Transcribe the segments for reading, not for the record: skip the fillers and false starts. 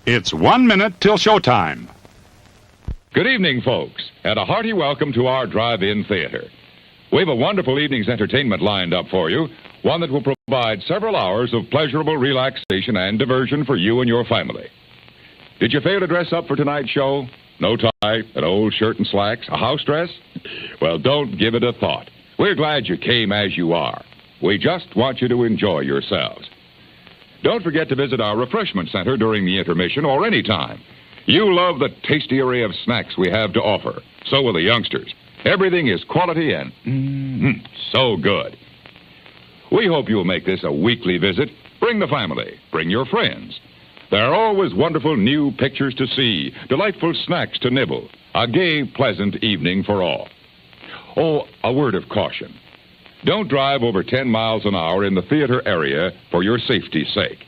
It's 1 minute till showtime. Good evening, folks, and a hearty welcome to our drive-in theater. We have a wonderful evening's entertainment lined up for you, one that will provide several hours of pleasurable relaxation and diversion for you and your family. Did you fail to dress up for tonight's show? No tie, an old shirt and slacks, a house dress? Well, don't give it a thought. We're glad you came as you are. We just want you to enjoy yourselves. Don't forget to visit our refreshment center during the intermission or any time. You love the tasty array of snacks we have to offer. So will the youngsters. Everything is quality and so good. We hope you'll make this a weekly visit. Bring the family. Bring your friends. There are always wonderful new pictures to see, delightful snacks to nibble, a gay, pleasant evening for all. Oh, a word of caution. Don't drive over 10 miles an hour in the theater area for your safety's sake.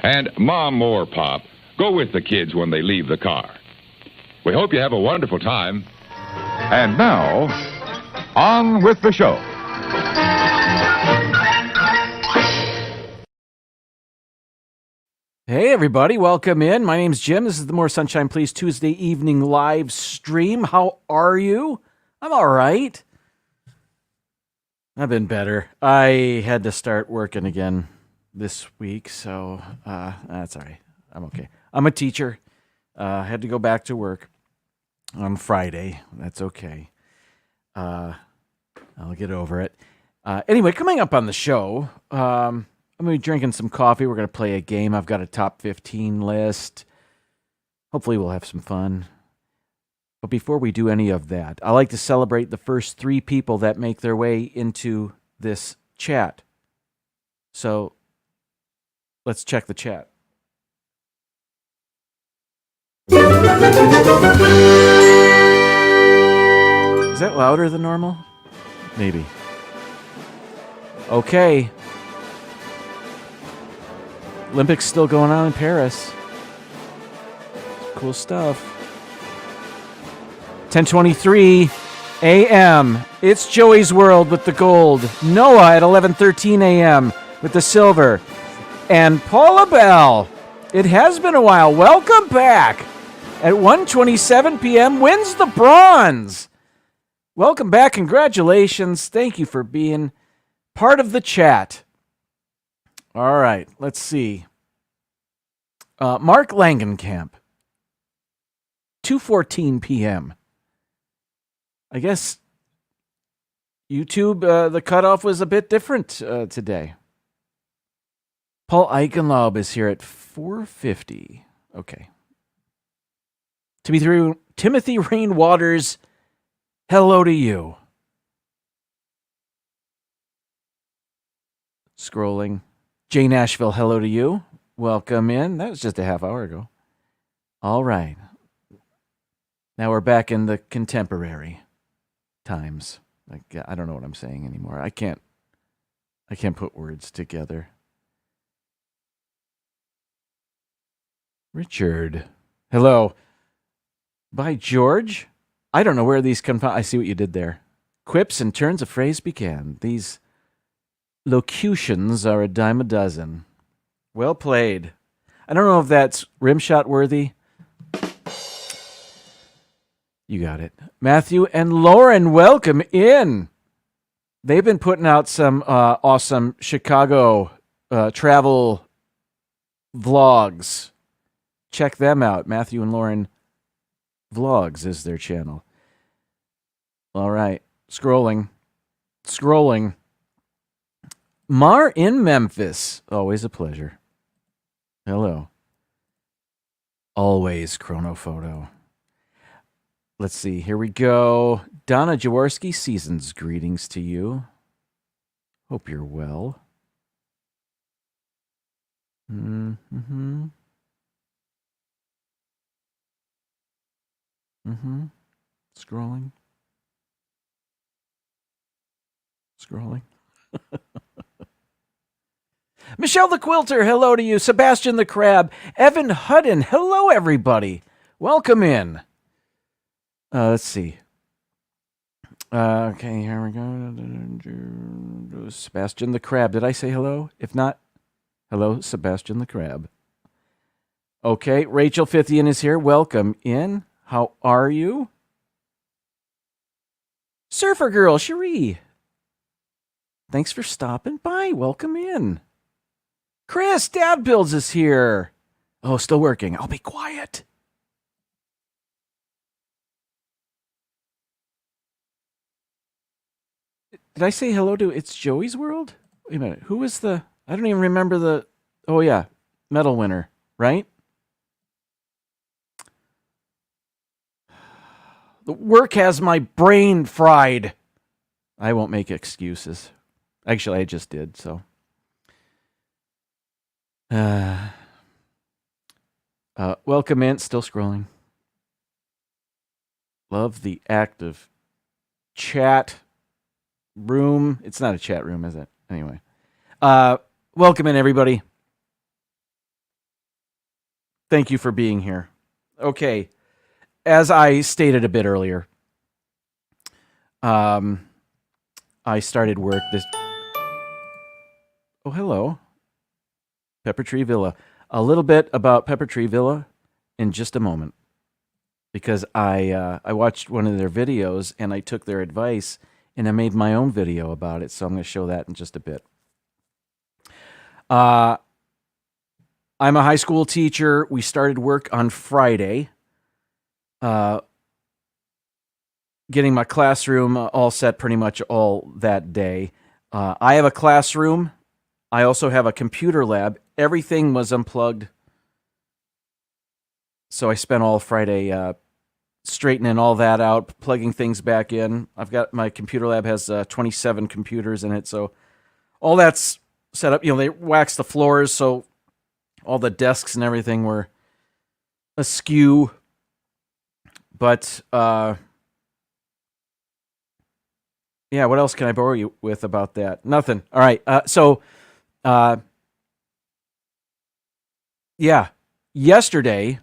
And Mom or Pop, go with the kids when they leave the car. We hope you have a wonderful time. And now, on with the show. Hey, everybody. Welcome in. My name's Jim. This is the More Sunshine Please Tuesday evening live stream. How are you? I'm all right. I've been better. I had to start working again this week, so that's all right. I'm okay. I'm a teacher. I had to go back to work on Friday. That's okay. I'll get over it. Anyway, coming up on the show, I'm going to be drinking some coffee. We're going to play a game. I've got a top 15 list. Hopefully we'll have some fun. But before we do any of that, I like to celebrate the first 3 people that make their way into this chat. So let's check the chat. Is that louder than normal? Maybe. Okay. Olympics still going on in Paris. Cool stuff. 10:23 a.m. It's Joey's World with the gold. Noah at 11:13 a.m. with the silver. And Paula Bell, it has been a while. Welcome back. At 1:27 p.m. wins the bronze. Welcome back. Congratulations. Thank you for being part of the chat. All right. Let's see. Mark Langenkamp. 2:14 p.m. I guess YouTube, the cutoff was a bit different today. Paul Eichenlaub is here at 4:50. Okay. Timothy Rain Waters, hello to you. Scrolling. Jay Nashville, hello to you. Welcome in. That was just a half hour ago. All right. Now we're back in the contemporary times. I don't know what I'm saying anymore. I can't put words together. Richard, hello. By George, I don't know where these come from. I see what you did there. Quips and turns of phrase began. These locutions are a dime a dozen. Well played. I don't know if that's rimshot worthy. You got it. Matthew and Lauren, welcome in. They've been putting out some awesome Chicago travel vlogs. Check them out. Matthew and Lauren Vlogs is their channel. All right. Scrolling. Mar in Memphis. Always a pleasure. Hello. Always Chronophoto. Let's see. Here we go. Donna Jaworski, season's greetings to you. Hope you're well. Scrolling. Michelle the Quilter, hello to you. Sebastian the Crab. Evan Hudden, hello everybody. Welcome in. Let's see. Okay, here we go. Sebastian the Crab. Did I say hello? If not, hello, Sebastian the Crab. Okay, Rachel Fithian is here. Welcome in. How are you? Surfer Girl, Cherie. Thanks for stopping by. Welcome in. Chris, Dad Builds is here. Oh, still working. I'll be quiet. Did I say hello to It's Joey's World? Wait a minute. Who was the... I don't even remember the... Oh, yeah. Medal winner, right? The work has my brain fried. I won't make excuses. Actually, I just did, so... welcome in. Still scrolling. Love the active chat room. It's not a chat room, is it? Anyway. Welcome in, everybody. Thank you for being here. Okay. As I stated a bit earlier, I started work this... Oh, hello. Pepper Tree Villa. A little bit about Pepper Tree Villa in just a moment. Because I watched one of their videos and I took their advice and I made my own video about it. So I'm going to show that in just a bit. I'm a high school teacher. We started work on Friday. Getting my classroom all set pretty much all that day. I have a classroom. I also have a computer lab. Everything was unplugged. So I spent all Friday straightening all that out, plugging things back in. I've got my computer lab has 27 computers in it, so all that's set up. You know, they waxed the floors, so all the desks and everything were askew. But yeah, what else can I bore you with about that? Nothing. All right. Yeah, yesterday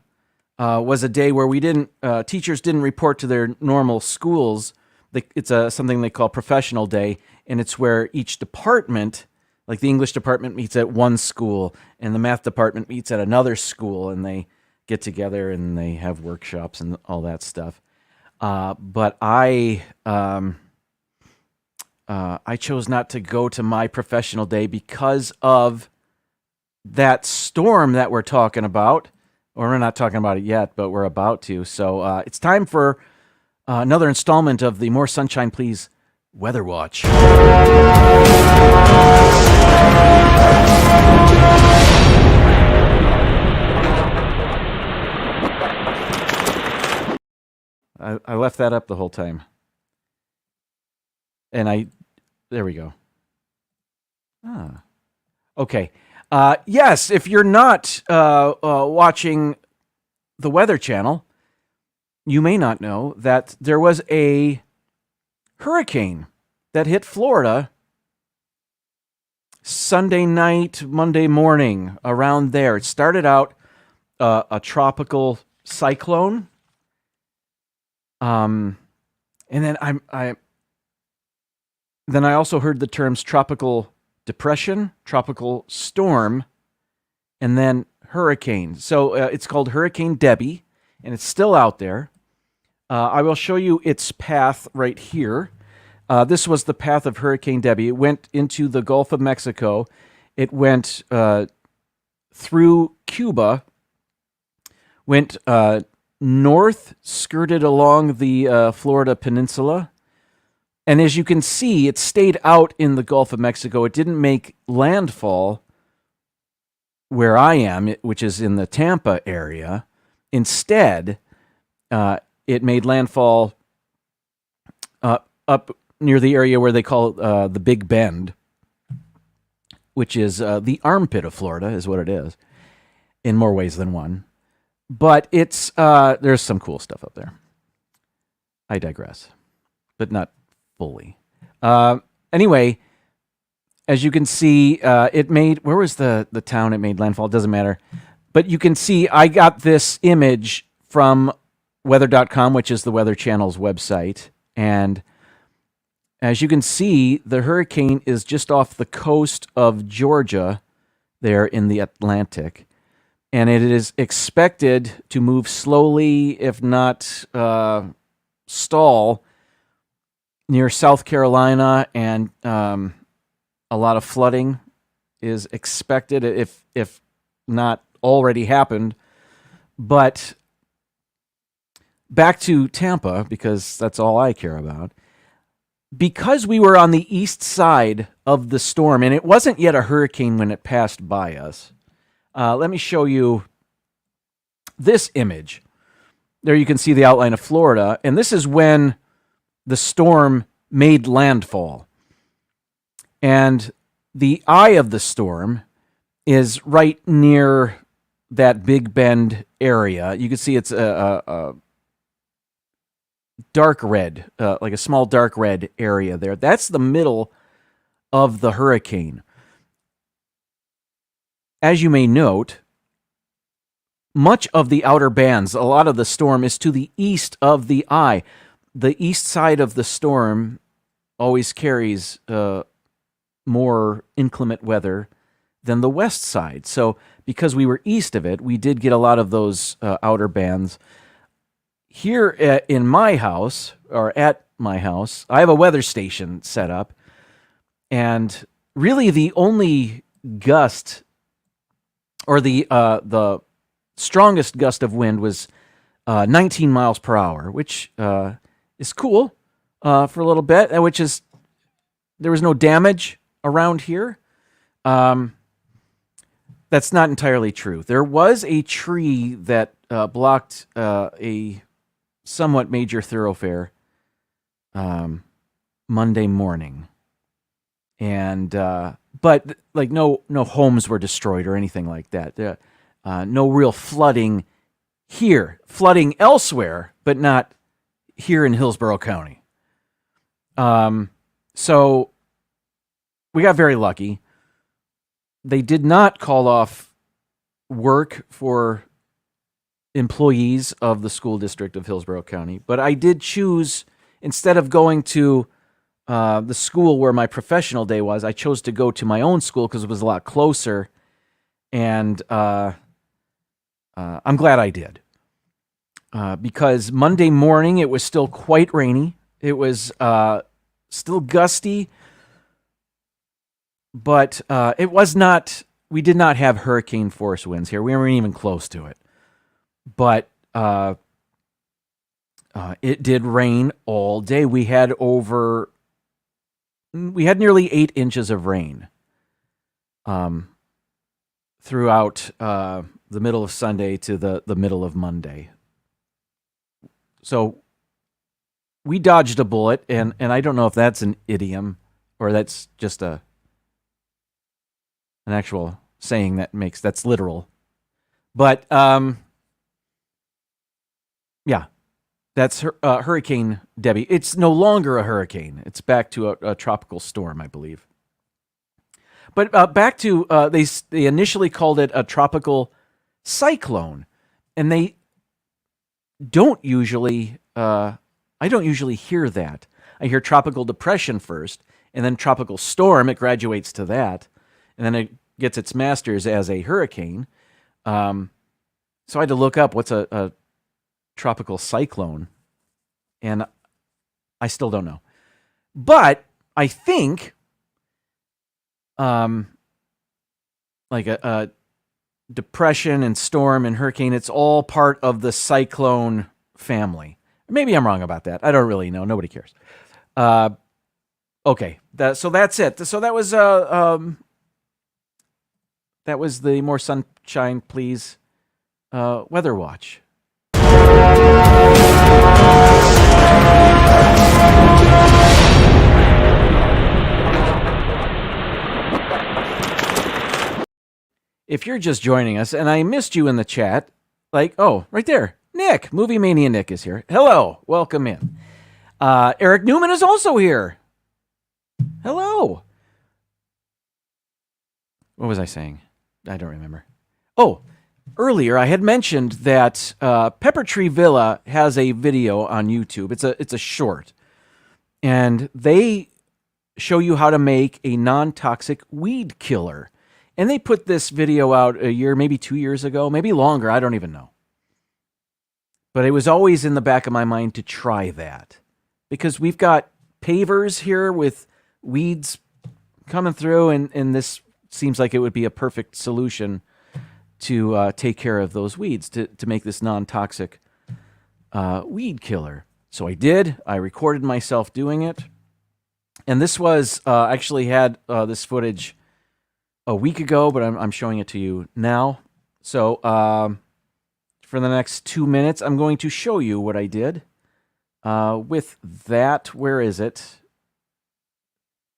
was a day where we didn't teachers didn't report to their normal schools. It's something they call professional day, and it's where each department, like the English department, meets at one school, and the math department meets at another school, and they get together and they have workshops and all that stuff. But I chose not to go to my professional day because of that storm that we're talking about. Or we're not talking about it yet, but we're about to. So it's time for another installment of the More Sunshine Please Weather Watch. I left that up the whole time. And there we go. Okay. Yes, if you're not watching the Weather Channel, you may not know that there was a hurricane that hit Florida Sunday night, Monday morning, around there. It started out a tropical cyclone. And then I also heard the terms tropical depression, tropical storm, and then hurricane. So it's called Hurricane Debbie, and it's still out there. I will show you its path right here. This was the path of Hurricane Debbie. It went into the Gulf of Mexico. It went through Cuba, went north, skirted along the Florida Peninsula. And as you can see, it stayed out in the Gulf of Mexico. It didn't make landfall where I am, which is in the Tampa area. Instead, it made landfall up near the area where they call the Big Bend, which is the armpit of Florida, is what it is, in more ways than one. But it's there's some cool stuff up there. I digress, but not fully. Anyway, as you can see, it made... Where was the town it made landfall? It doesn't matter. But you can see I got this image from weather.com, which is the Weather Channel's website. And as you can see, the hurricane is just off the coast of Georgia there in the Atlantic. and it is expected to move slowly, if not stall, near South Carolina, and a lot of flooding is expected, if not already happened. But back to Tampa, because that's all I care about. Because we were on the east side of the storm, and it wasn't yet a hurricane when it passed by us. Let me show you this image. There you can see the outline of Florida, and this is when the storm made landfall. And the eye of the storm is right near that Big Bend area. You can see it's a dark red, like a small dark red area there. That's the middle of the hurricane. As you may note, much of the outer bands, a lot of the storm is to the east of the eye. The east side of the storm always carries more inclement weather than the west side. So because we were east of it, we did get a lot of those outer bands. Here in my house, or at my house, I have a weather station set up, and really the only gust, or the strongest gust of wind was 19 miles per hour, which is cool for a little bit, which is, there was no damage around here. That's not entirely true. There was a tree that blocked a somewhat major thoroughfare Monday morning, and but like no homes were destroyed or anything like that. No real flooding here. Flooding elsewhere, but not here in Hillsborough County. So we got very lucky. They did not call off work for employees of the school district of Hillsborough County, but I did choose, instead of going to the school where my professional day was, I chose to go to my own school because it was a lot closer, and I'm glad I did. Because Monday morning it was still quite rainy. It was still gusty, but it was not, we did not have hurricane force winds here. We weren't even close to it. But it did rain all day. We had nearly 8 inches of rain throughout the middle of Sunday to the middle of Monday. So we dodged a bullet, and I don't know if that's an idiom or that's just an actual saying that's literal. But yeah, that's Hurricane Debbie. It's no longer a hurricane. It's back to a tropical storm, I believe. But back to, they initially called it a tropical cyclone, and they don't usually, I don't usually hear that. I hear tropical depression first, and then tropical storm. It graduates to that, and then it gets its masters as a hurricane. So I had to look up what's a tropical cyclone, and I still don't know. But I think like a depression and storm and hurricane, it's all part of the cyclone family. Maybe I'm wrong about that. I don't really know. Nobody cares. Okay, so that's it. So that was the More Sunshine Please Weather Watch. If you're just joining us, and I missed you in the chat, oh, right there, Nick, Movie Mania Nick is here. Hello, welcome in. Eric Newman is also here. Hello. What was I saying? I don't remember. Oh, earlier I had mentioned that Pepper Tree Villa has a video on YouTube. It's a short, and they show you how to make a non-toxic weed killer. And they put this video out a year, maybe 2 years ago, maybe longer. I don't even know. But it was always in the back of my mind to try that. Because we've got pavers here with weeds coming through, and this seems like it would be a perfect solution to take care of those weeds, to make this non-toxic weed killer. So I did. I recorded myself doing it. And this was, actually had this footage a week ago, but I'm showing it to you now. So for the next 2 minutes, I'm going to show you what I did with that. Where is it?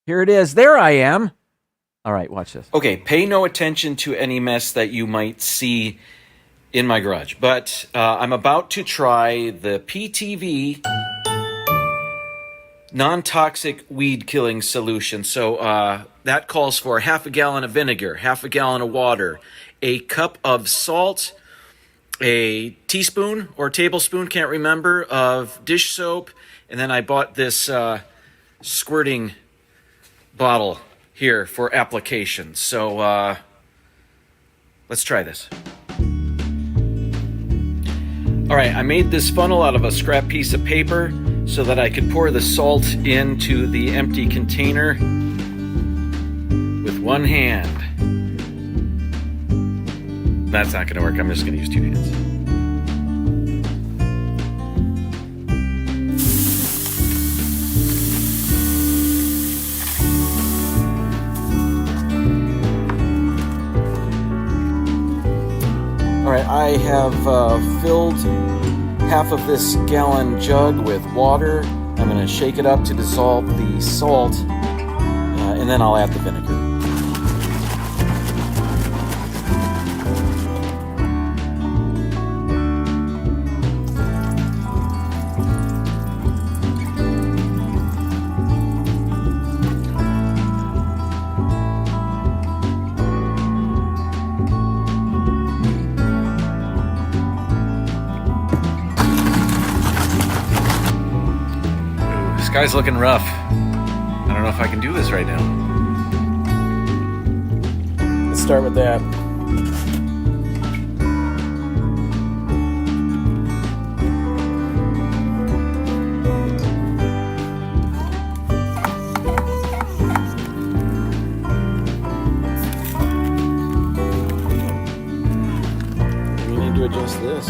Here it is. There I am. All right, watch this. Okay, pay no attention to any mess that you might see in my garage. But I'm about to try the PTV non-toxic weed killing solution. So that calls for half a gallon of vinegar, half a gallon of water, a cup of salt, a teaspoon or tablespoon, can't remember, of dish soap, and then I bought this squirting bottle here for application. So let's try this. All right, I made this funnel out of a scrap piece of paper so that I could pour the salt into the empty container with one hand. That's not going to work. I'm just going to use two hands. All right, I have filled half of this gallon jug with water. I'm going to shake it up to dissolve the salt, and then I'll add the vinegar. Guy's looking rough. I don't know if I can do this right now. Let's start with that. We need to adjust this.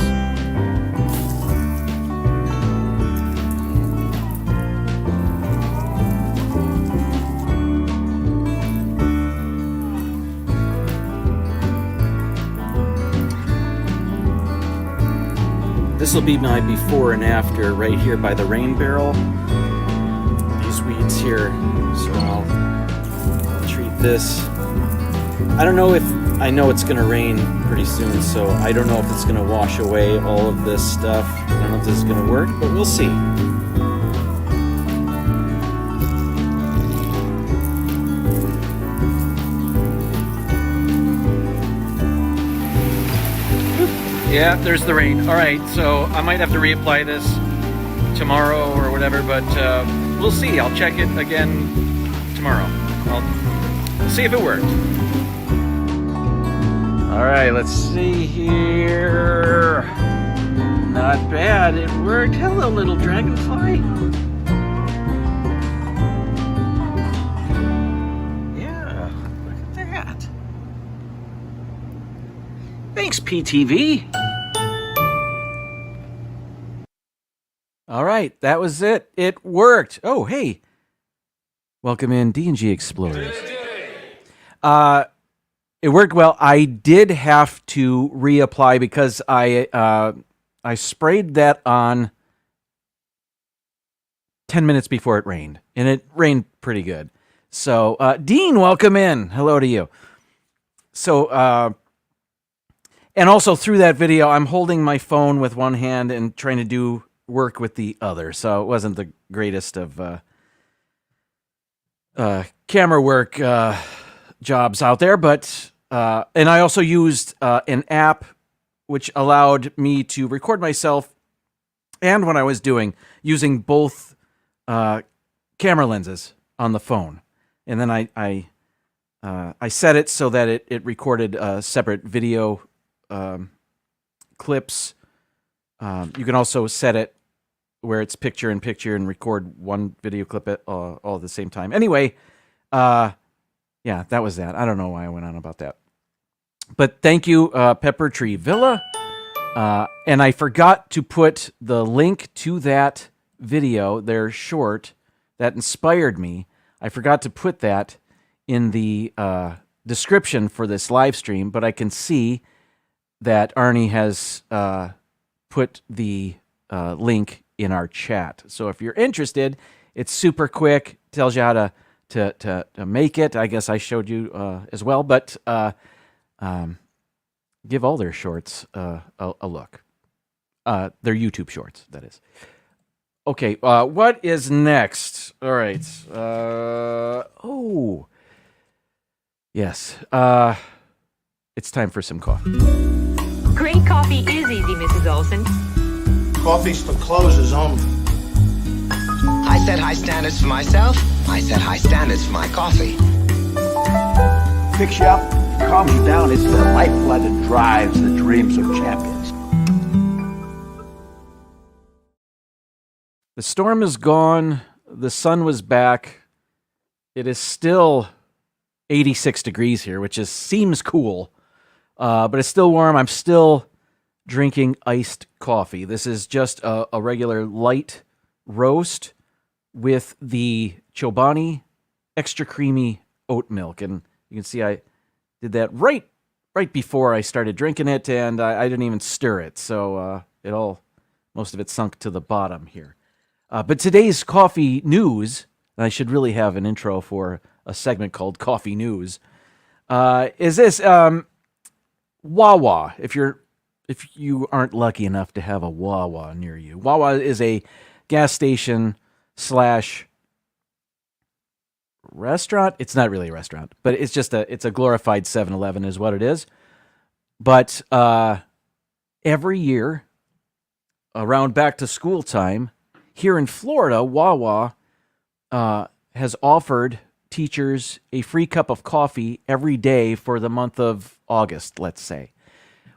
This will be my before and after right here by the rain barrel. These weeds here. So I'll treat this. I don't know if, I know it's going to rain pretty soon, so I don't know if it's going to wash away all of this stuff. I don't know if this is going to work, but we'll see. Yeah, there's the rain. All right, so I might have to reapply this tomorrow or whatever, but we'll see. I'll check it again tomorrow. We'll see if it worked. All right, let's see here. Not bad. It worked. Hello, little dragonfly. Yeah, look at that. Thanks, PTV. All right, that was it. It worked. Oh, hey. Welcome in, D&G Explorers. It worked well. I did have to reapply because I sprayed that on 10 minutes before it rained, and it rained pretty good. So, Dean, welcome in. Hello to you. So, and also through that video, I'm holding my phone with one hand and trying to do work with the other. So it wasn't the greatest of camera work jobs out there. But and I also used an app which allowed me to record myself and what I was doing using both camera lenses on the phone. And then I I set it so that it recorded separate video clips. You can also set it where it's picture in picture and record one video clip all at the same time. Anyway, yeah, that was that. I don't know why I went on about that. But thank you, Pepper Tree Villa. And I forgot to put the link to that video, their short, that inspired me. I forgot to put that in the description for this live stream, but I can see that Arnie has put the link in our chat. So if you're interested, it's super quick. Tells you how to make it. I guess I showed you as well, but give all their shorts a look. Their YouTube shorts, that is. Okay, what is next? All right. Yes. It's time for some coffee. Great coffee is easy, Mrs. Olson. Coffee's for closers only. I set high standards for myself. I set high standards for my coffee. Picks you up, calms you down. It's the lifeblood that drives the dreams of champions. The storm is gone. The sun was back. It is still 86 degrees here, which seems cool, but it's still warm. I'm still drinking iced coffee. This is just a regular light roast with the Chobani extra creamy oat milk, and you can see I did that right before I started drinking it, and I didn't even stir it, so most of it sunk to the bottom here. But today's coffee news, and I should really have an intro for a segment called Coffee News, is this Wawa. If you aren't lucky enough to have a Wawa near you, Wawa is a gas station / restaurant. It's not really a restaurant, but it's a glorified 7-Eleven is what it is. But every year around back to school time here in Florida, Wawa has offered teachers a free cup of coffee every day for the month of August, let's say.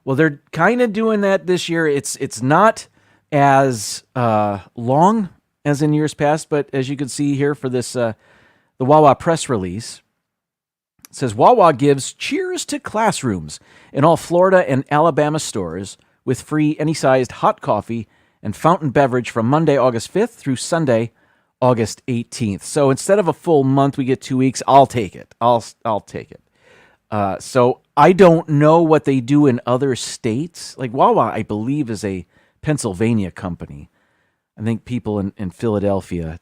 Well, they're kind of doing that this year. It's not as long as in years past, but as you can see here for this the Wawa press release, it says Wawa gives cheers to classrooms in all Florida and Alabama stores with free any-sized hot coffee and fountain beverage from Monday, August 5th through Sunday, August 18th. So instead of a full month, we get 2 weeks. I'll take it. I'll take it. So I don't know what they do in other states. Like Wawa, I believe, is a Pennsylvania company. I think people in Philadelphia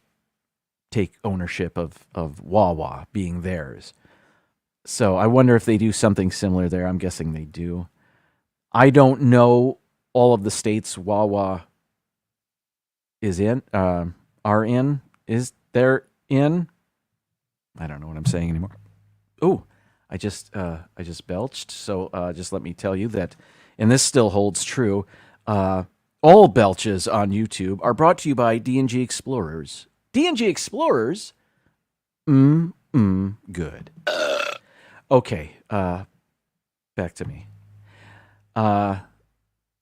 take ownership of Wawa being theirs. So I wonder if they do something similar there. I'm guessing they do. I don't know all of the states Wawa is in, is they're in. I don't know what I'm saying anymore. Oh, I just belched. So just let me tell you that, and this still holds true. All belches on YouTube are brought to you by D&G Explorers. D&G Explorers, good. Okay, back to me. What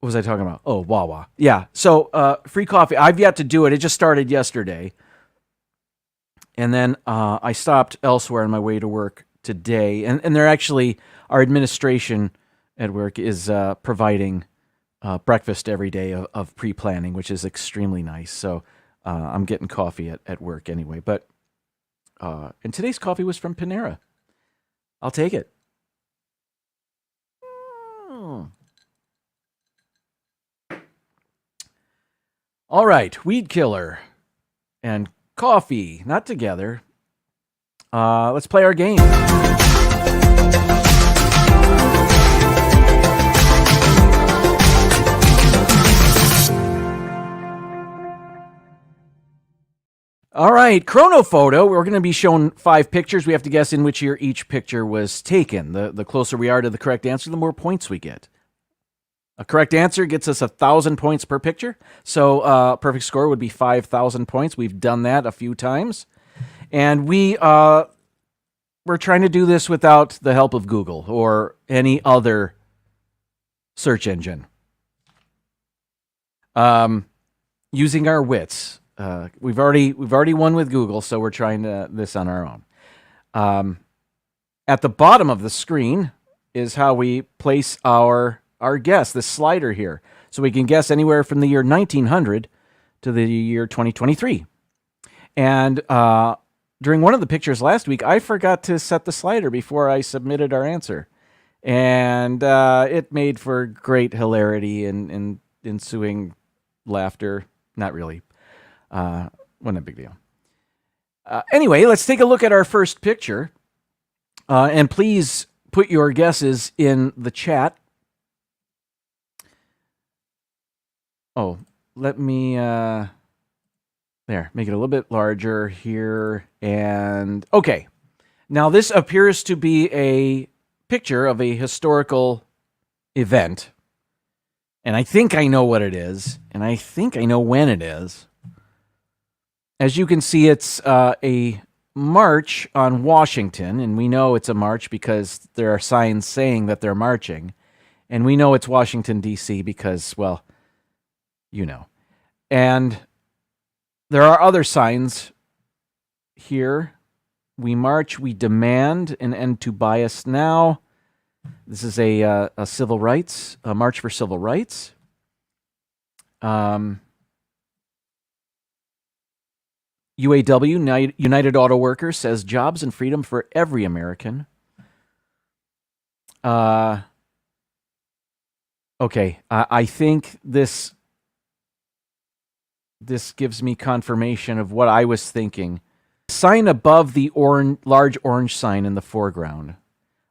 was I talking about? Oh, Wawa. Yeah, so free coffee. I've yet to do it. It just started yesterday. And then I stopped elsewhere on my way to work today. And they're actually, our administration at work is providing breakfast every day of pre-planning, which is extremely nice. So I'm getting coffee at work anyway. But and today's coffee was from Panera. I'll take it. All right, weed killer and coffee, not together. Let's play our game. All right, chrono photo. We're going to be shown 5 pictures. We have to guess in which year each picture was taken. The closer we are to the correct answer, the more points we get. A correct answer gets us 1,000 points per picture. So perfect score would be 5,000 points. We've done that a few times. And we we're trying to do this without the help of Google or any other search engine. Using our wits. We've already won with Google, so we're trying this on our own. At the bottom of the screen is how we place our guess, this slider here. So we can guess anywhere from the year 1900 to the year 2023. And during one of the pictures last week, I forgot to set the slider before I submitted our answer. And it made for great hilarity and ensuing laughter. Not really. Wasn't a big deal. Anyway, let's take a look at our first picture. And please put your guesses in the chat. Oh, let me there, make it a little bit larger here. And okay. Now this appears to be a picture of a historical event. And I think I know what it is. And I think I know when it is. As you can see, it's a march on Washington. And we know it's a march because there are signs saying that they're marching. And we know it's Washington, D.C. because, well, you know. And there are other signs here. We march, we demand an end to bias now. This is a civil rights, a march for civil rights. UAW, United Auto Workers, says jobs and freedom for every American. Okay, I think this gives me confirmation of what I was thinking. Sign above the large orange sign in the foreground.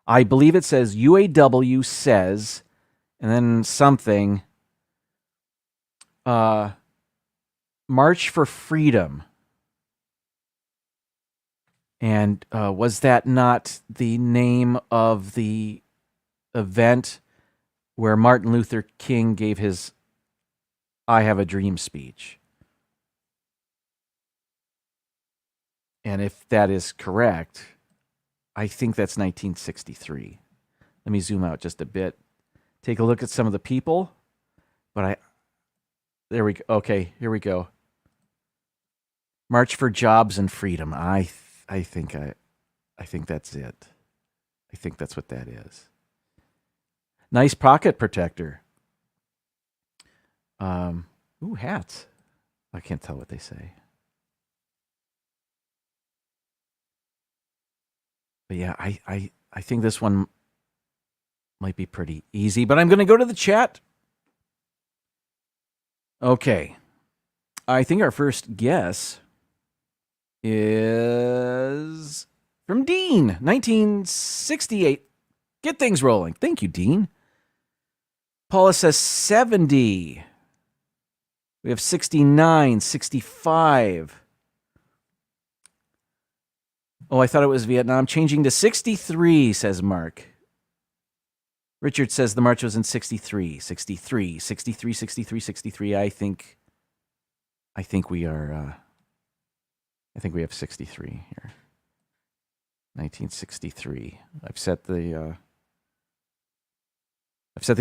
I believe it says UAW says, and then something, March for Freedom. And was that not the name of the event where Martin Luther King gave his I Have a Dream speech? And if that is correct, I think that's 1963. Let me zoom out just a bit. Take a look at some of the people. There we go. Okay, here we go. March for Jobs and Freedom. I think that's it. I think that's what that is. Nice pocket protector. Ooh, hats. I can't tell what they say. But yeah, I think this one might be pretty easy, but I'm going to go to the chat. Okay. I think our first guess is from Dean, 1968. Get things rolling. Thank you, Dean. Paula says 70. We have 69, 65. Oh, I thought it was Vietnam. Changing to 63, says Mark. Richard says the march was in 63, 63, 63, 63, 63. I think we are, I think we have 63 here. 1963. I've set the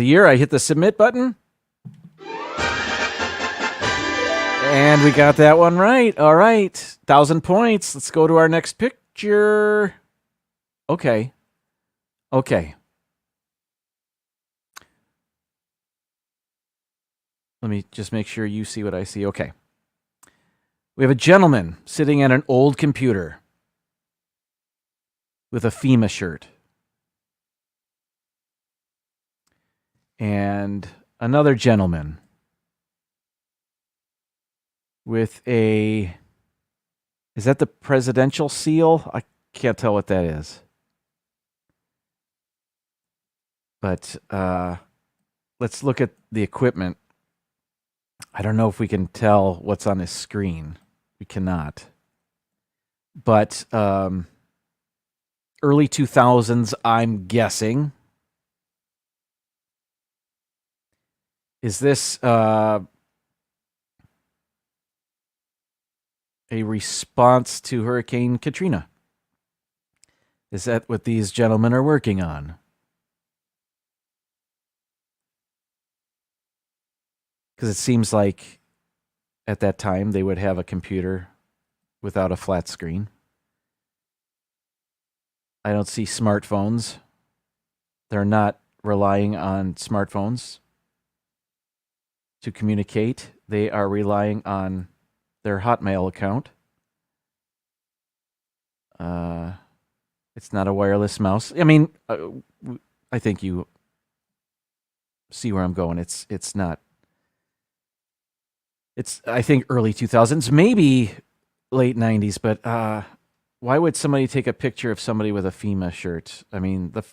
year. I hit the submit button. And we got that one right. All right. 1,000 points. Let's go to our next picture. Okay. Let me just make sure you see what I see. Okay. We have a gentleman sitting at an old computer with a FEMA shirt. And another gentleman with a... Is that the presidential seal? I can't tell what that is. But let's look at the equipment. I don't know if we can tell what's on his screen. We cannot. But early 2000s, I'm guessing. Is this a response to Hurricane Katrina? Is that what these gentlemen are working on? Because it seems like at that time they would have a computer without a flat screen. I don't see smartphones. They're not relying on smartphones to communicate. They are relying on their Hotmail account. It's not a wireless mouse. I mean, I think you see where I'm going. It's not. It's, I think, early 2000s, maybe late 90s, but why would somebody take a picture of somebody with a FEMA shirt? I mean, the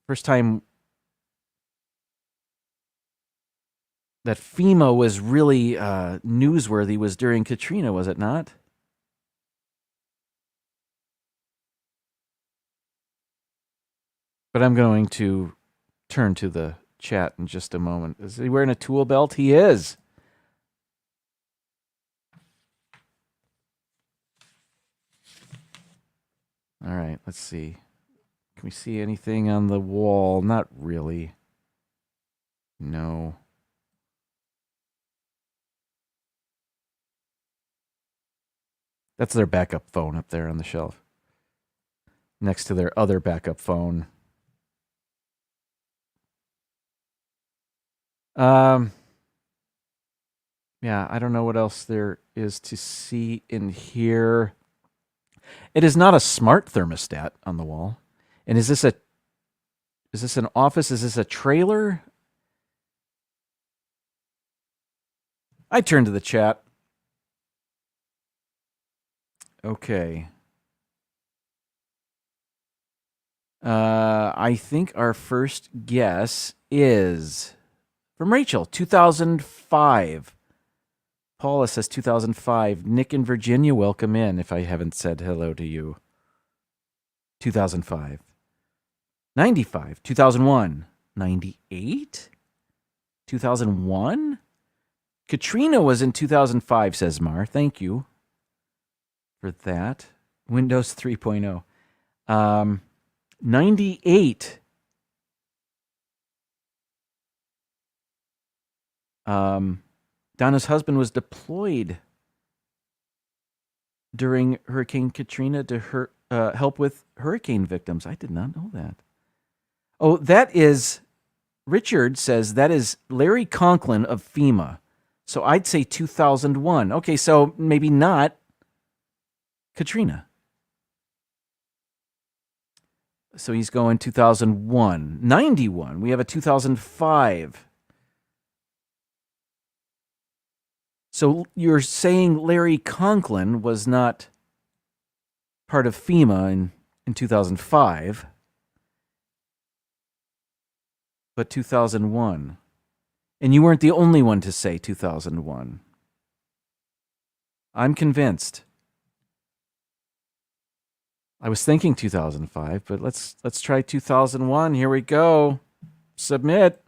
first time that FEMA was really newsworthy was during Katrina, was it not? But I'm going to turn to the chat in just a moment. Is he wearing a tool belt? He is. All right, let's see. Can we see anything on the wall? Not really. No. That's their backup phone up there on the shelf. Next to their other backup phone. Yeah, I don't know what else there is to see in here. It is not a smart thermostat on the wall. And is this an office? Is this a trailer? I turn to the chat. Okay. I think our first guess is from Rachel, 2005. Paula says 2005. Nick in Virginia, welcome in if I haven't said hello to you. 2005. 95. 2001. 98? 2001? Katrina was in 2005, says Mar. Thank you for that. Windows 3.0. 98. Donna's husband was deployed during Hurricane Katrina to help with hurricane victims. I did not know that. Oh, that is, Richard says that is Larry Conklin of FEMA. So I'd say 2001. Okay, so maybe not Katrina. So he's going 2001. 91. We have a 2005. So you're saying Larry Conklin was not part of FEMA in 2005, but 2001. And you weren't the only one to say 2001. I'm convinced. I was thinking 2005, but let's try 2001. Here we go. Submit.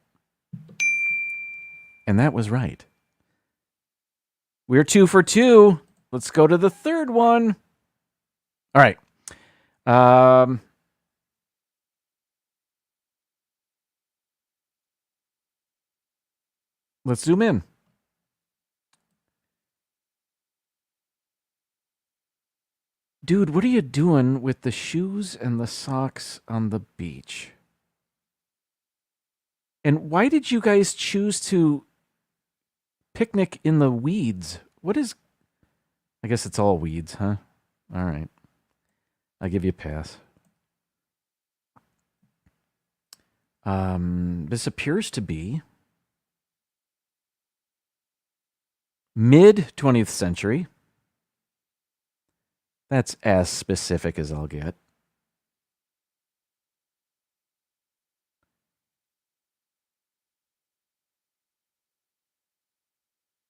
And that was right. We're 2 for 2. Let's go to the third one. All right. Let's zoom in. Dude, what are you doing with the shoes and the socks on the beach? And why did you guys choose to picnic in the weeds? What is... I guess it's all weeds, huh? All right. I'll give you a pass. This appears to be mid-20th century. That's as specific as I'll get.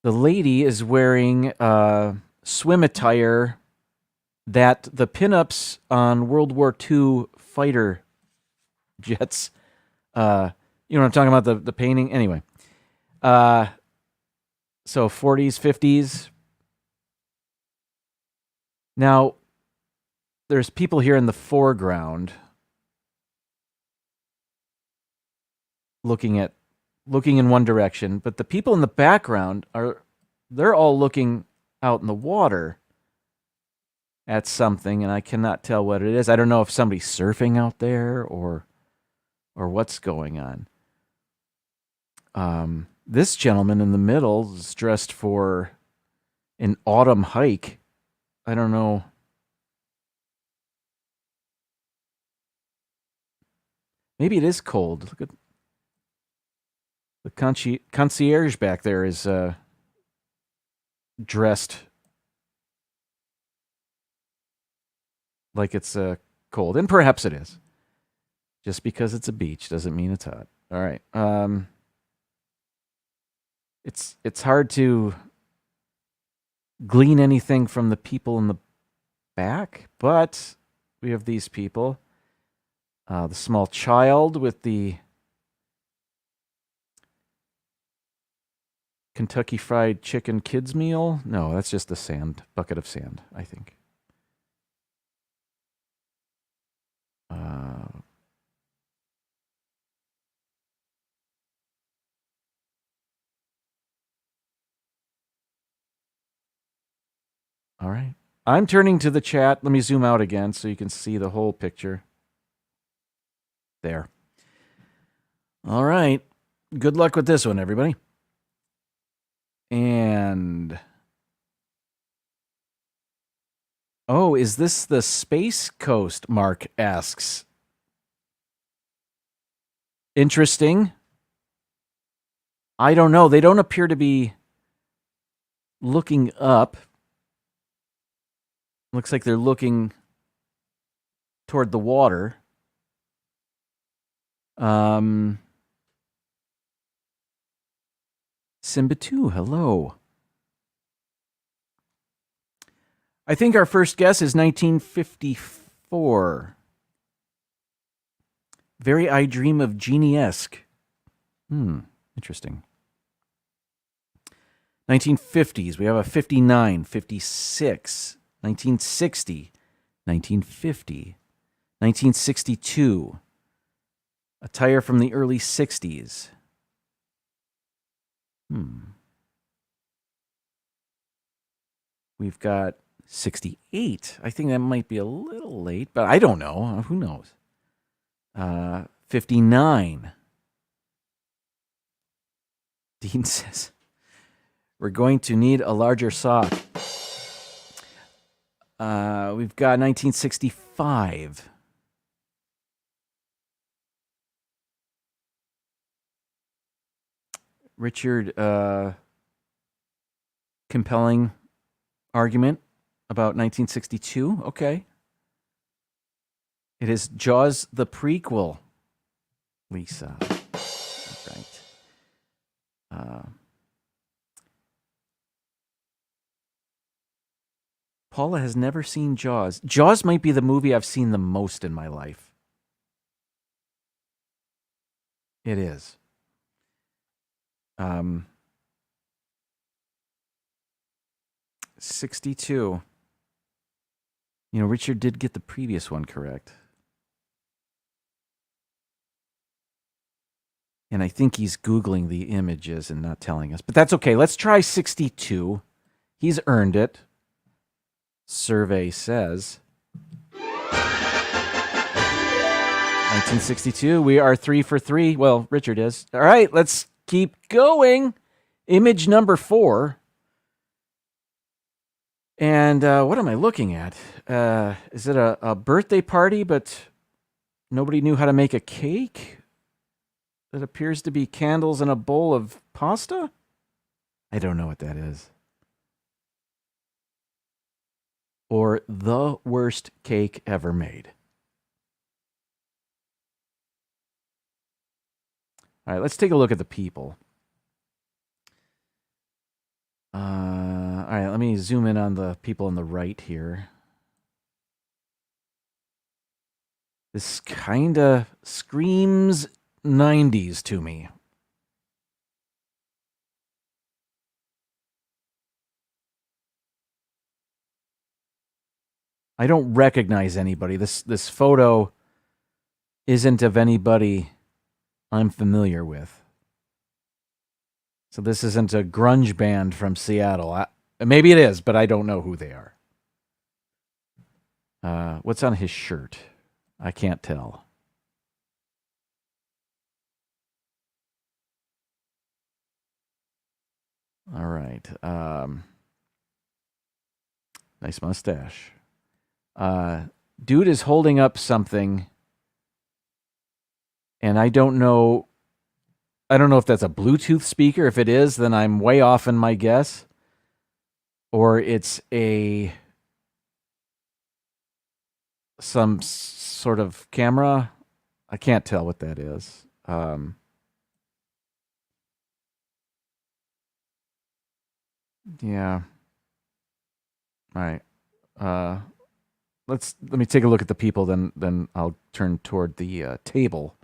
The lady is wearing swim attire that the pinups on World War II fighter jets, you know what I'm talking about, the painting? Anyway. So 40s, 50s. Now, there's people here in the foreground looking in one direction, but the people in the background they're all looking out in the water at something, and I cannot tell what it is. I don't know if somebody's surfing out there or what's going on. This gentleman in the middle is dressed for an autumn hike. I don't know. Maybe it is cold. Look at the concierge back there is dressed like it's cold, and perhaps it is. Just because it's a beach doesn't mean it's hot. All right. It's hard to glean anything from the people in the back, but we have these people. The small child with the Kentucky Fried Chicken kids meal. No, that's just the bucket of sand, I think. All right. I'm turning to the chat. Let me zoom out again so you can see the whole picture. There. All right. Good luck with this one, everybody. And oh, is this the Space Coast? Mark asks. Interesting. I don't know. They don't appear to be looking up. Looks like they're looking toward the water. Simba 2, hello. I think our first guess is 1954. Very I Dream of Jeannie-esque. Interesting. 1950s, we have a 59, 56, 1960, 1950, 1962, attire from the early 60s. We've got 68. I think that might be a little late, but I don't know. Who knows? 59. Dean says, we're going to need a larger sock. We've got 1965. Richard, compelling argument about 1962. Okay. It is Jaws the prequel, Lisa. Right. Paula has never seen Jaws. Jaws might be the movie I've seen the most in my life. It is. 62. You know, Richard did get the previous one correct. And I think he's Googling the images and not telling us. But that's okay. Let's try 62. He's earned it. Survey says. 1962. We are 3 for 3. Well, Richard is. All right, let's keep going. Image number 4. And what am I looking at? Is it a birthday party, but nobody knew how to make a cake? That appears to be candles and a bowl of pasta? I don't know what that is. Or the worst cake ever made. All right, let's take a look at the people. All right, let me zoom in on the people on the right here. This kind of screams 90s to me. I don't recognize anybody. This photo isn't of anybody I'm familiar with. So this isn't a grunge band from Seattle. Maybe it is, but I don't know who they are. What's on his shirt? I can't tell. All right. Nice mustache. Dude is holding up something, and I don't know if that's a Bluetooth speaker. If it is, then I'm way off in my guess. Or it's some sort of camera. I can't tell what that is. Yeah. All right. Let me take a look at the people. Then I'll turn toward the table.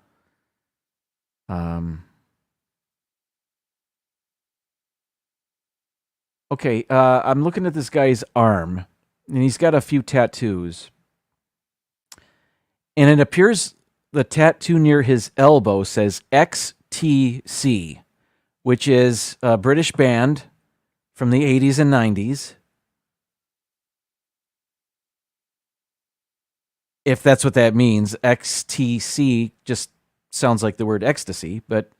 Okay. I'm looking at this guy's arm, and he's got a few tattoos. And it appears the tattoo near his elbow says XTC, which is a British band from the 80s and 90s. If that's what that means, XTC just sounds like the word ecstasy, but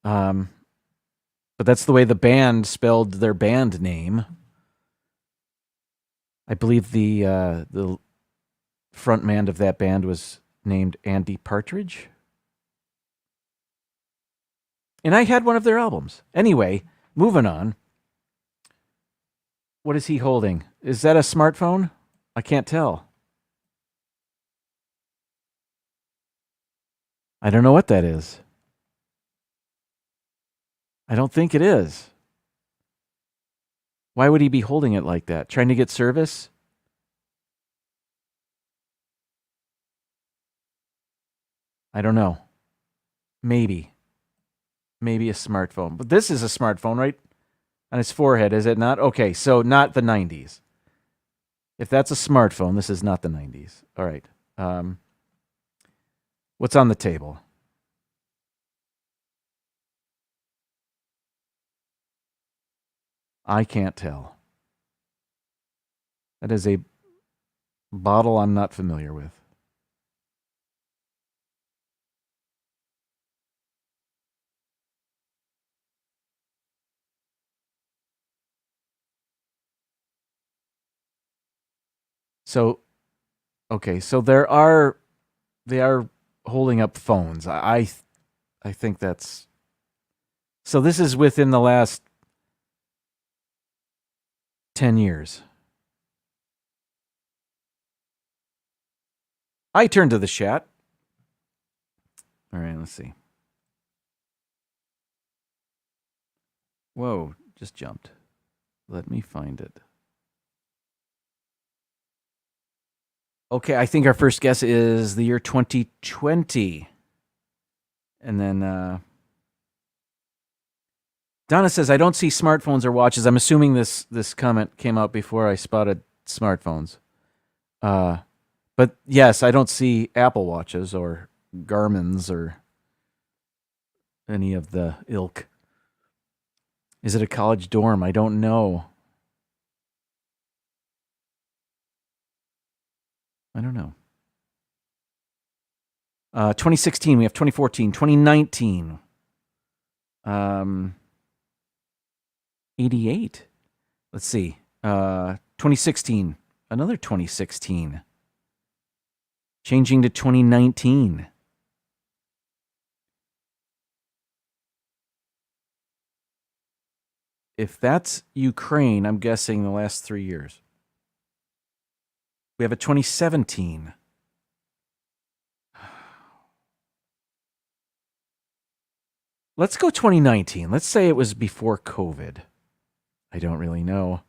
that's the way the band spelled their band name. I believe the frontman of that band was named Andy Partridge. And I had one of their albums. Anyway, moving on. What is he holding? Is that a smartphone? I can't tell. I don't know what that is. I don't think it is. Why would he be holding it like that? Trying to get service? I don't know. Maybe a smartphone. But this is a smartphone, right? On his forehead, is it not? Okay, so not the 90s. If that's a smartphone, this is not the 90s. All right. What's on the table? I can't tell. That is a bottle I'm not familiar with. So, okay, so they are holding up phones. I think that's, so this is within the last 10 years. I turn to the chat. All right, let's see. Whoa, just jumped. Let me find it. Okay, I think our first guess is the year 2020. And then Donna says, I don't see smartphones or watches. I'm assuming this comment came out before I spotted smartphones. But yes, I don't see Apple Watches or Garmin's or any of the ilk. Is it a college dorm? I don't know. I don't know. 2016, we have 2014, 2019. 88. Let's see. 2016, another 2016. Changing to 2019. If that's Ukraine, I'm guessing the last 3 years. We have a 2017. Let's go 2019. Let's say it was before COVID. I don't really know.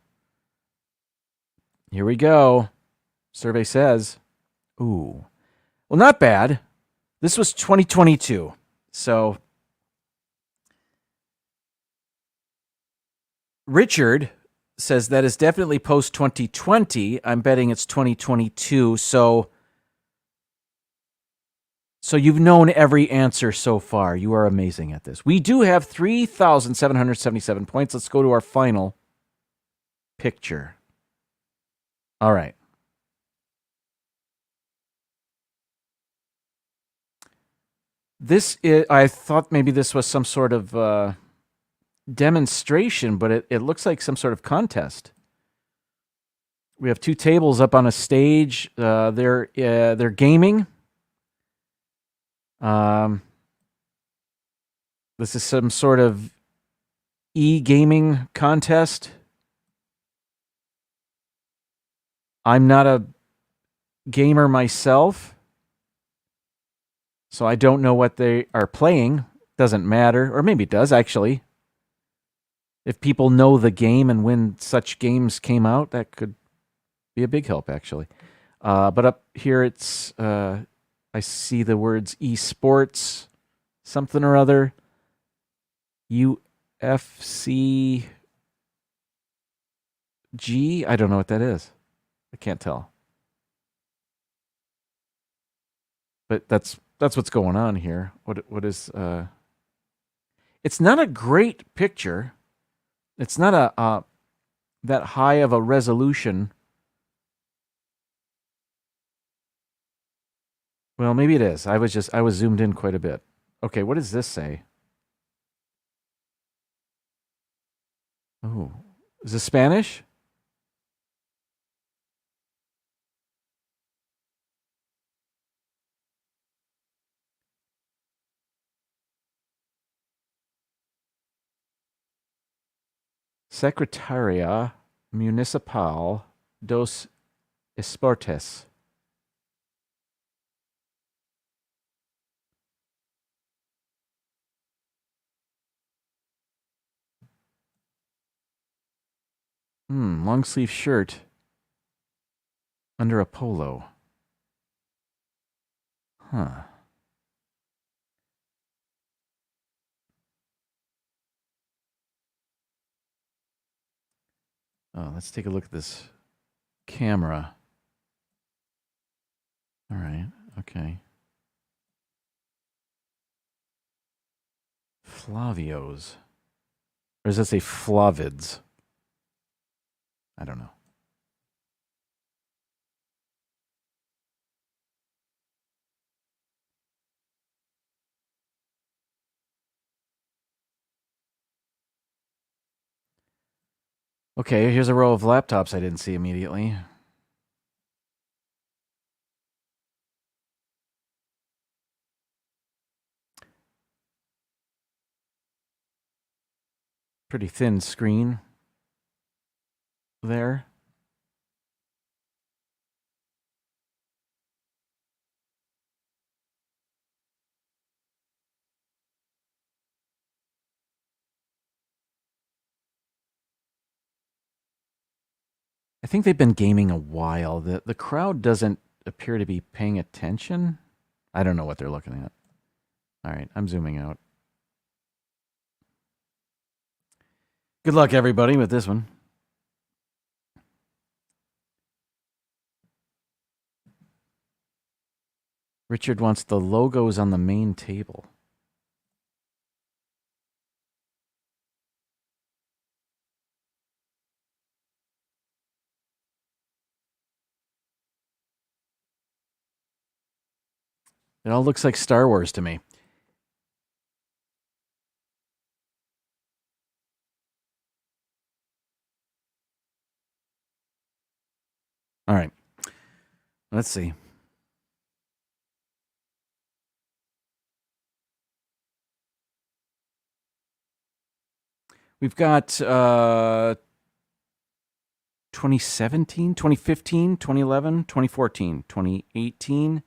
Here we go. Survey says, ooh. Well, not bad. This was 2022. So, Richard says that is definitely post 2020. I'm betting it's 2022. So you've known every answer so far. You are amazing at this. We do have 3,777 points. Let's go to our final picture. All right. I thought maybe this was some sort of demonstration, but it looks like some sort of contest. We have two tables up on a stage. They're gaming. This is some sort of e-gaming contest. I'm not a gamer myself, so I don't know what they are playing. Doesn't matter, or maybe it does actually. If people know the game and when such games came out, that could be a big help actually. But up here, it's I see the words esports, something or other. UFC G. I don't know what that is. I can't tell. But that's what's going on here. What is it's not a great picture. It's not a that high of a resolution. Well, maybe it is. I was zoomed in quite a bit. Okay, what does this say? Oh, is this Spanish? Secretaria Municipal dos Esportes. Long sleeve shirt under a polo. Huh. Oh, let's take a look at this camera. All right. Okay. Flavios. Or does that say Flavids? I don't know. Okay, here's a row of laptops I didn't see immediately. Pretty thin screen there. I think they've been gaming a while. The crowd doesn't appear to be paying attention. I don't know what they're looking at. All right, I'm zooming out. Good luck, everybody, with this one. Richard wants the logos on the main table. It all looks like Star Wars to me. All right. Let's see. We've got 2017, 2015, 2011, 2014, 2018,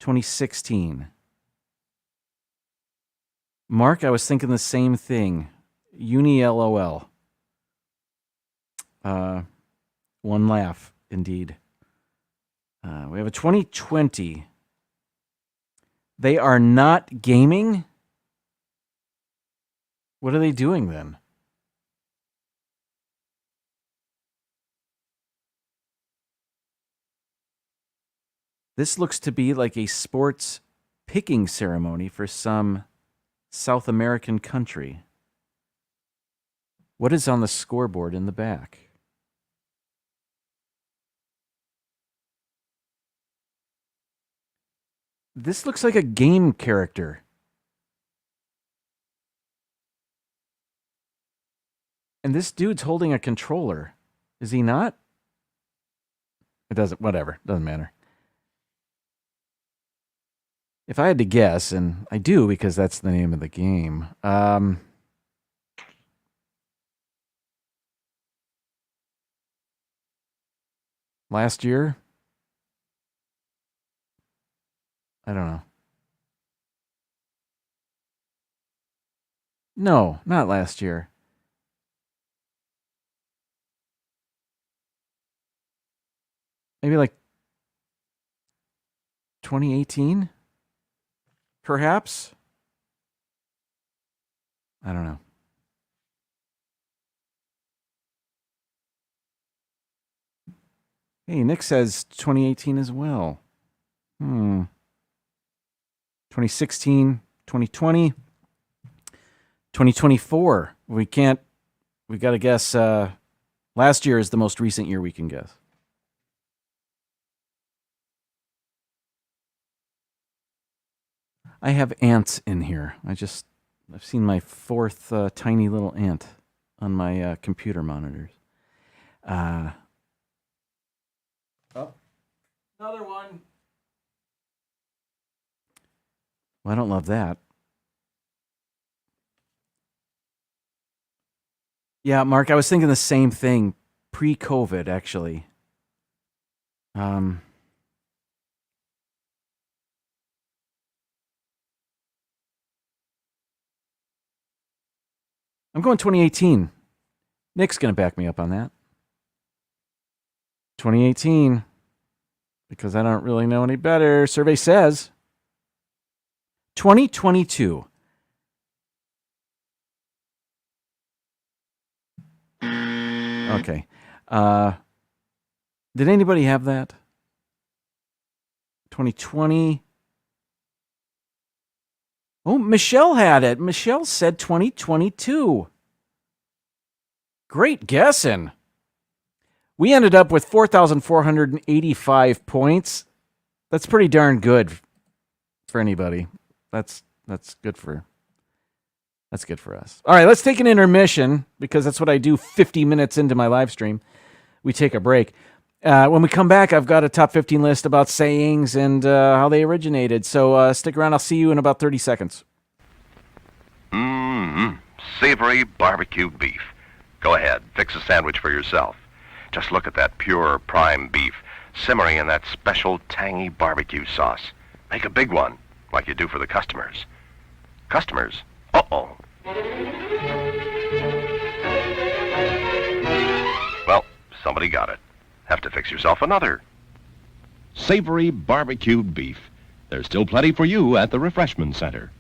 2016. Mark, I was thinking the same thing. Uni LOL. One laugh, indeed. We have a 2020. They are not gaming? What are they doing then? This looks to be like a sports picking ceremony for some South American country. What is on the scoreboard in the back? This looks like a game character. And this dude's holding a controller. Is he not? It doesn't, whatever, doesn't matter. If I had to guess, and I do because that's the name of the game, last year? I don't know. No, not last year. Maybe like 2018? Perhaps? I don't know. Hey, Nick says 2018 as well. 2016, 2020, 2024. We got to guess. Last year is the most recent year we can guess. I have ants in here. I've seen my fourth tiny little ant on my computer monitors. Oh, another one. Well, I don't love that. Yeah, Mark, I was thinking the same thing pre-COVID, actually. I'm going 2018. Nick's going to back me up on that. 2018. Because I don't really know any better. Survey says 2022. Okay. Did anybody have that? 2020. Oh, Michelle had it. Michelle said 2022. Great guessing. We ended up with 4,485 points. That's pretty darn good for anybody. That's good for us. All right, let's take an intermission because that's what I do 50 minutes into my live stream. We take a break. When we come back, I've got a top 15 list about sayings and how they originated. So stick around. I'll see you in about 30 seconds. Savory barbecue beef. Go ahead, fix a sandwich for yourself. Just look at that pure prime beef simmering in that special tangy barbecue sauce. Make a big one, like you do for the customers. Customers? Uh-oh. Well, somebody got it. Have to fix yourself another. Savory barbecued beef. There's still plenty for you at the Refreshment Center.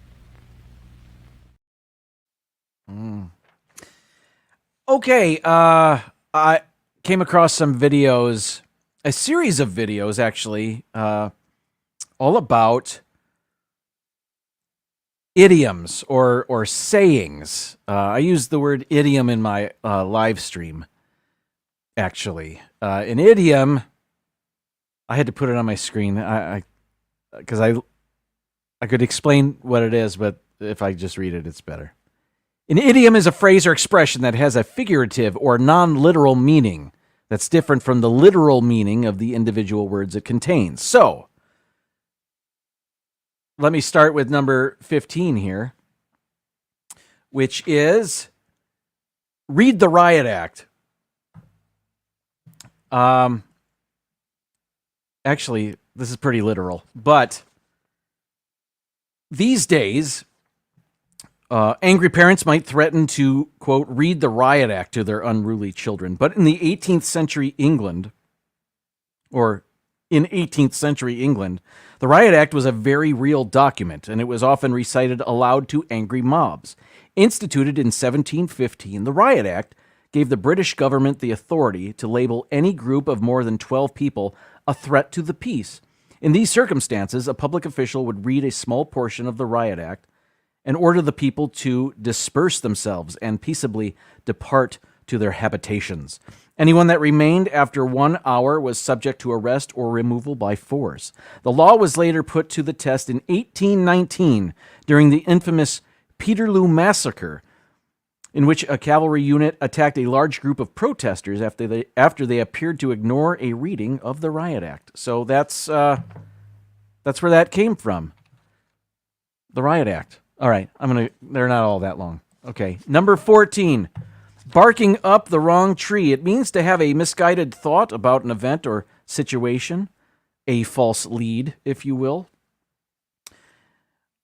Okay, I came across some videos, a series of videos actually, all about idioms or sayings. I used the word idiom in my live stream, actually. An idiom, I had to put it on my screen because I could explain what it is, but if I just read it, it's better. An idiom is a phrase or expression that has a figurative or non-literal meaning that's different from the literal meaning of the individual words it contains. So, let me start with number 15 here, which is read the riot act. Actually, this is pretty literal, but these days, angry parents might threaten to, quote, read the riot act to their unruly children. But in the 18th century England, the riot act was a very real document, and it was often recited aloud to angry mobs. Instituted in 1715, the riot act gave the British government the authority to label any group of more than 12 people a threat to the peace, In these circumstances, a public official would read a small portion of the Riot Act and order the people to disperse themselves and peaceably depart to their habitations. Anyone that remained after 1 hour was subject to arrest or removal by force. The law was later put to the test in 1819 during the infamous Peterloo Massacre, in which a cavalry unit attacked a large group of protesters after they appeared to ignore a reading of the Riot Act. So that's where that came from. The Riot Act. All right, they're not all that long. Okay, number 14. Barking up the wrong tree. It means to have a misguided thought about an event or situation, a false lead, if you will.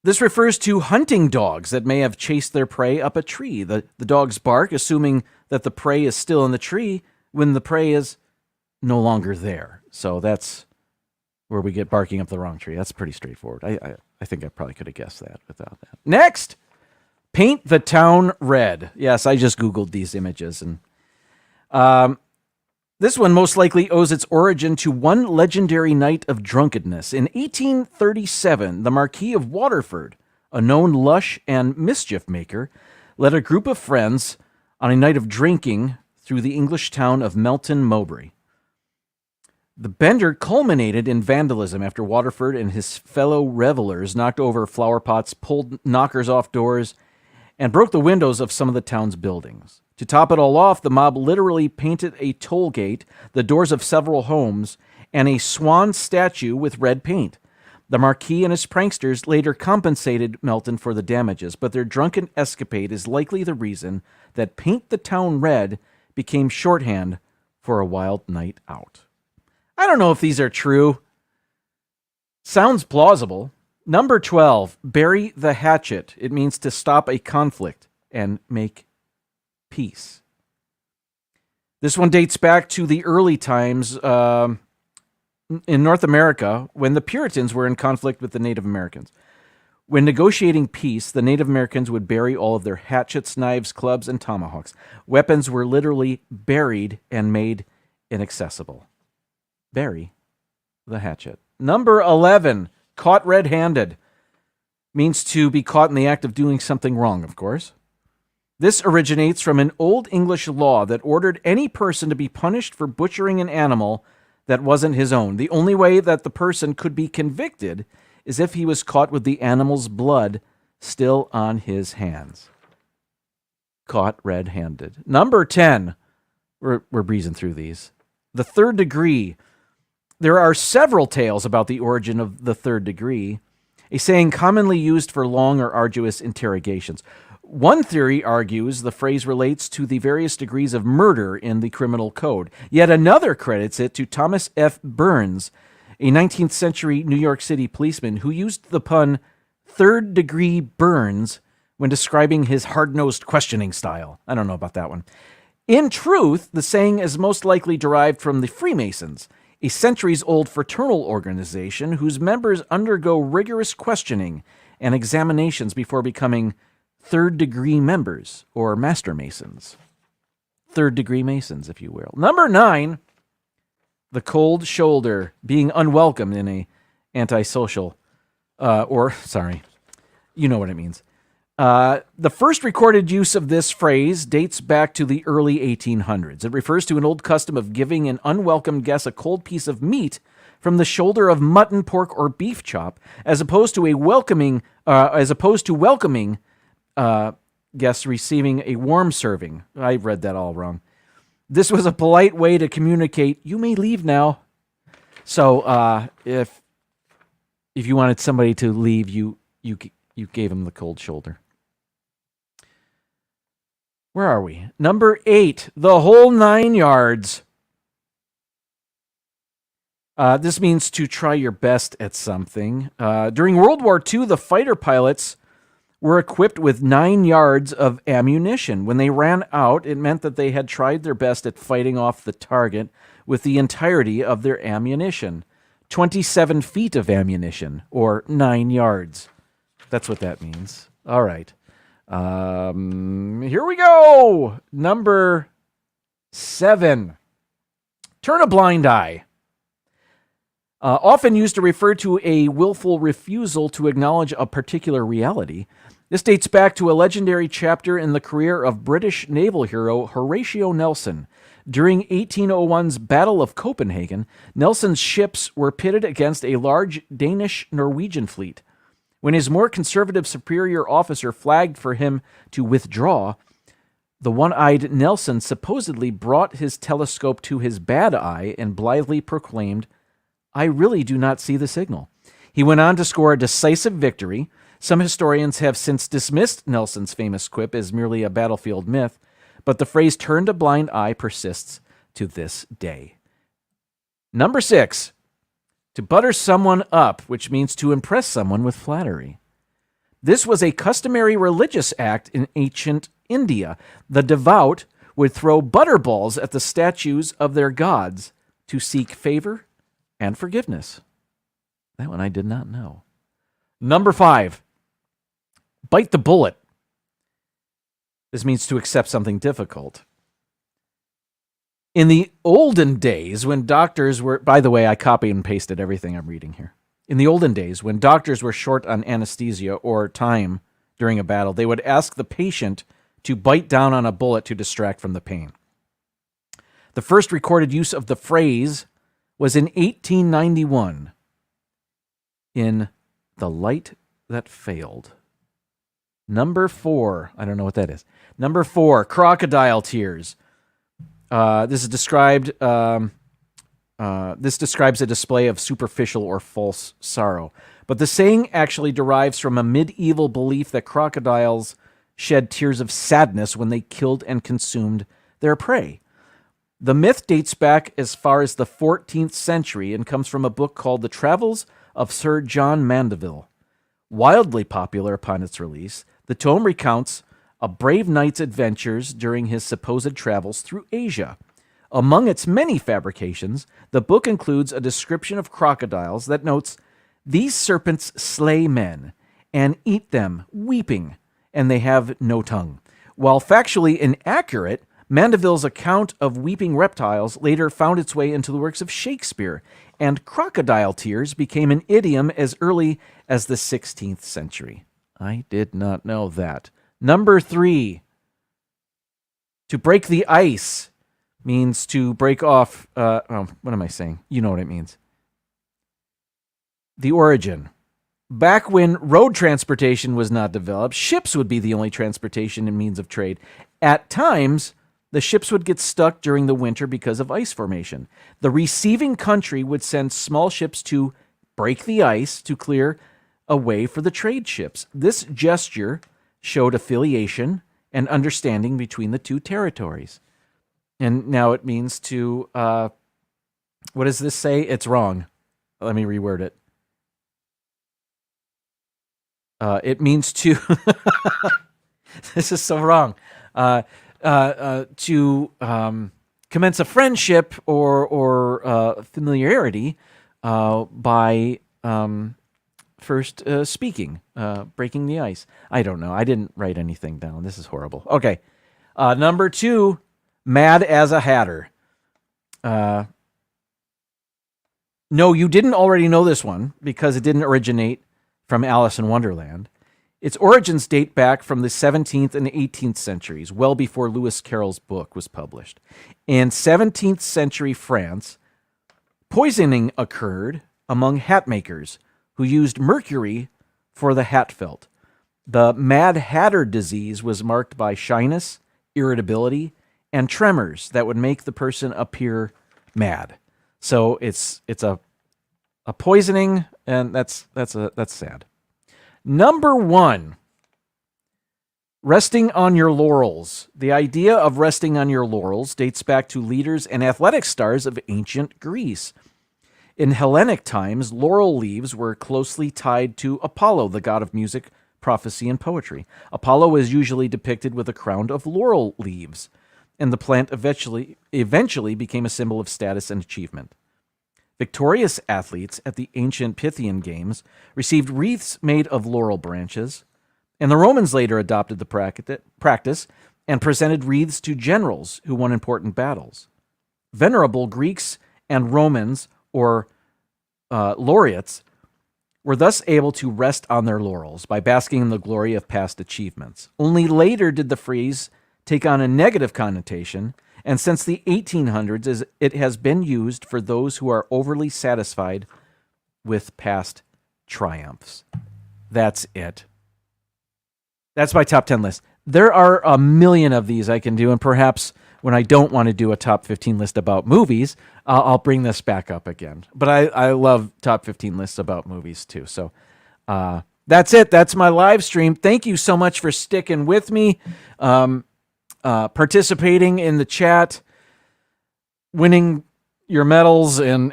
This refers to hunting dogs that may have chased their prey up a tree. The dogs bark, assuming that the prey is still in the tree when the prey is no longer there. So that's where we get barking up the wrong tree. That's pretty straightforward. I think I probably could have guessed that without that. Next, paint the town red. Yes, I just Googled these images. And this one most likely owes its origin to one legendary night of drunkenness. In 1837, the Marquis of Waterford, a known lush and mischief maker, led a group of friends on a night of drinking through the English town of Melton Mowbray. The bender culminated in vandalism after Waterford and his fellow revelers knocked over flower pots, pulled knockers off doors, and broke the windows of some of the town's buildings. To top it all off, the mob literally painted a toll gate, the doors of several homes, and a swan statue with red paint. The Marquis and his pranksters later compensated Melton for the damages, but their drunken escapade is likely the reason that Paint the Town Red became shorthand for a wild night out. I don't know if these are true. Sounds plausible. Number 12, bury the hatchet. It means to stop a conflict and make peace. This one dates back to the early times in North America when the Puritans were in conflict with the Native Americans. When negotiating peace, the Native Americans would bury all of their hatchets, knives, clubs, and tomahawks. Weapons were literally buried and made inaccessible. Bury the hatchet. Number 11, caught red-handed. Means to be caught in the act of doing something wrong, of course. This originates from an Old English law that ordered any person to be punished for butchering an animal that wasn't his own. The only way that the person could be convicted is if he was caught with the animal's blood still on his hands. Caught red-handed. Number 10. We're breezing through these. The third degree. There are several tales about the origin of the third degree, a saying commonly used for long or arduous interrogations. One theory argues the phrase relates to the various degrees of murder in the criminal code. Yet another credits it to Thomas F. Burns, a 19th century New York City policeman who used the pun third-degree burns when describing his hard-nosed questioning style. I don't know about that one. In truth, the saying is most likely derived from the Freemasons, a centuries-old fraternal organization whose members undergo rigorous questioning and examinations before becoming third-degree members, or master masons. Third-degree masons, if you will. Number 9, the cold shoulder, being unwelcome in a antisocial, you know what it means. The first recorded use of this phrase dates back to the early 1800s. It refers to an old custom of giving an unwelcome guest a cold piece of meat from the shoulder of mutton, pork, or beef chop, as opposed to welcoming guests receiving a warm serving. I read that all wrong. This was a polite way to communicate, you may leave now. So if you wanted somebody to leave, you gave them the cold shoulder. Where are we? Number 8, the whole 9 yards. This means to try your best at something. During World War II, the fighter pilots were equipped with 9 yards of ammunition. When they ran out, it meant that they had tried their best at fighting off the target with the entirety of their ammunition. 27 feet of ammunition, or 9 yards. That's what that means. All right. Here we go. Number 7. Turn a blind eye. Often used to refer to a willful refusal to acknowledge a particular reality. This dates back to a legendary chapter in the career of British naval hero Horatio Nelson. During 1801's Battle of Copenhagen, Nelson's ships were pitted against a large Danish-Norwegian fleet. When his more conservative superior officer flagged for him to withdraw, the one-eyed Nelson supposedly brought his telescope to his bad eye and blithely proclaimed, "I really do not see the signal." He went on to score a decisive victory. Some historians have since dismissed Nelson's famous quip as merely a battlefield myth, but the phrase "turned a blind eye" persists to this day. Number 6, to butter someone up, which means to impress someone with flattery. This was a customary religious act in ancient India. The devout would throw butterballs at the statues of their gods to seek favor and forgiveness. That one I did not know. Number 5, bite the bullet. This means to accept something difficult. In the olden days, when doctors were, by the way, I copied and pasted everything I'm reading here. In the olden days, when doctors were short on anesthesia or time during a battle, they would ask the patient to bite down on a bullet to distract from the pain. The first recorded use of the phrase was in 1891 in The Light That Failed. Number 4, I don't know what that is. Number 4, crocodile tears. This describes a display of superficial or false sorrow. But the saying actually derives from a medieval belief that crocodiles shed tears of sadness when they killed and consumed their prey. The myth dates back as far as the 14th century and comes from a book called The Travels of Sir John Mandeville. Wildly popular upon its release, the tome recounts a brave knight's adventures during his supposed travels through Asia. Among its many fabrications, the book includes a description of crocodiles that notes, "These serpents slay men and eat them, weeping, and they have no tongue." While factually inaccurate, Mandeville's account of weeping reptiles later found its way into the works of Shakespeare, and crocodile tears became an idiom as early as the 16th century. I did not know that. Number 3, to break the ice means to break off, what am I saying? You know what it means. The origin. Back when road transportation was not developed, ships would be the only transportation and means of trade. At times, the ships would get stuck during the winter because of ice formation. The receiving country would send small ships to break the ice to clear a way for the trade ships. This gesture showed affiliation and understanding between the two territories. And now it means to, what does this say? It's wrong. Let me reword it. It means to, this is so wrong, to commence a friendship or familiarity by first speaking, breaking the ice. I don't know. I didn't write anything down. This is horrible. Okay. Number 2, mad as a hatter. No, you didn't already know this one because it didn't originate from Alice in Wonderland. Its origins date back from the 17th and 18th centuries, well before Lewis Carroll's book was published. In 17th century France, poisoning occurred among hat makers who used mercury for the hat felt. The Mad Hatter disease was marked by shyness, irritability, and tremors that would make the person appear mad. So it's a poisoning, and that's sad. Number 1, resting on your laurels. The idea of resting on your laurels dates back to leaders and athletic stars of ancient Greece. In Hellenic times, laurel leaves were closely tied to Apollo, the god of music, prophecy, and poetry. Apollo was usually depicted with a crown of laurel leaves, and the plant eventually became a symbol of status and achievement. Victorious athletes at the ancient Pythian Games received wreaths made of laurel branches, and the Romans later adopted the practice and presented wreaths to generals who won important battles. Venerable Greeks and Romans, or laureates were thus able to rest on their laurels by basking in the glory of past achievements. Only later did the phrase take on a negative connotation, and since the 1800s, it has been used for those who are overly satisfied with past triumphs. That's it. That's my top 10 list. There are a million of these I can do, and perhaps when I don't want to do a top 15 list about movies, I'll bring this back up again. But I love top 15 lists about movies too. So that's it. That's my live stream. Thank you so much for sticking with me, participating in the chat, winning your medals, and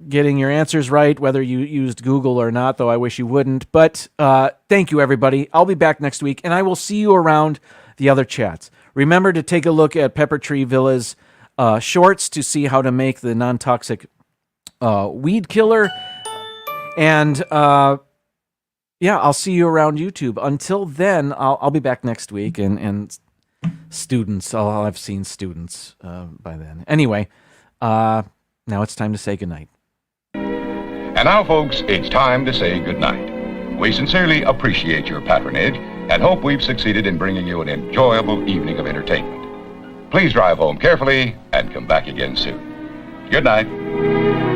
getting your answers right, whether you used Google or not, though I wish you wouldn't. But thank you, everybody. I'll be back next week, and I will see you around the other chats. Remember to take a look at Pepper Tree Villa's shorts to see how to make the non-toxic weed killer. And yeah, I'll see you around YouTube. Until then, I'll be back next week, and students, I've seen students by then. Anyway, now it's time to say goodnight. And now, folks, it's time to say goodnight. We sincerely appreciate your patronage and hope we've succeeded in bringing you an enjoyable evening of entertainment. Please drive home carefully and come back again soon. Good night.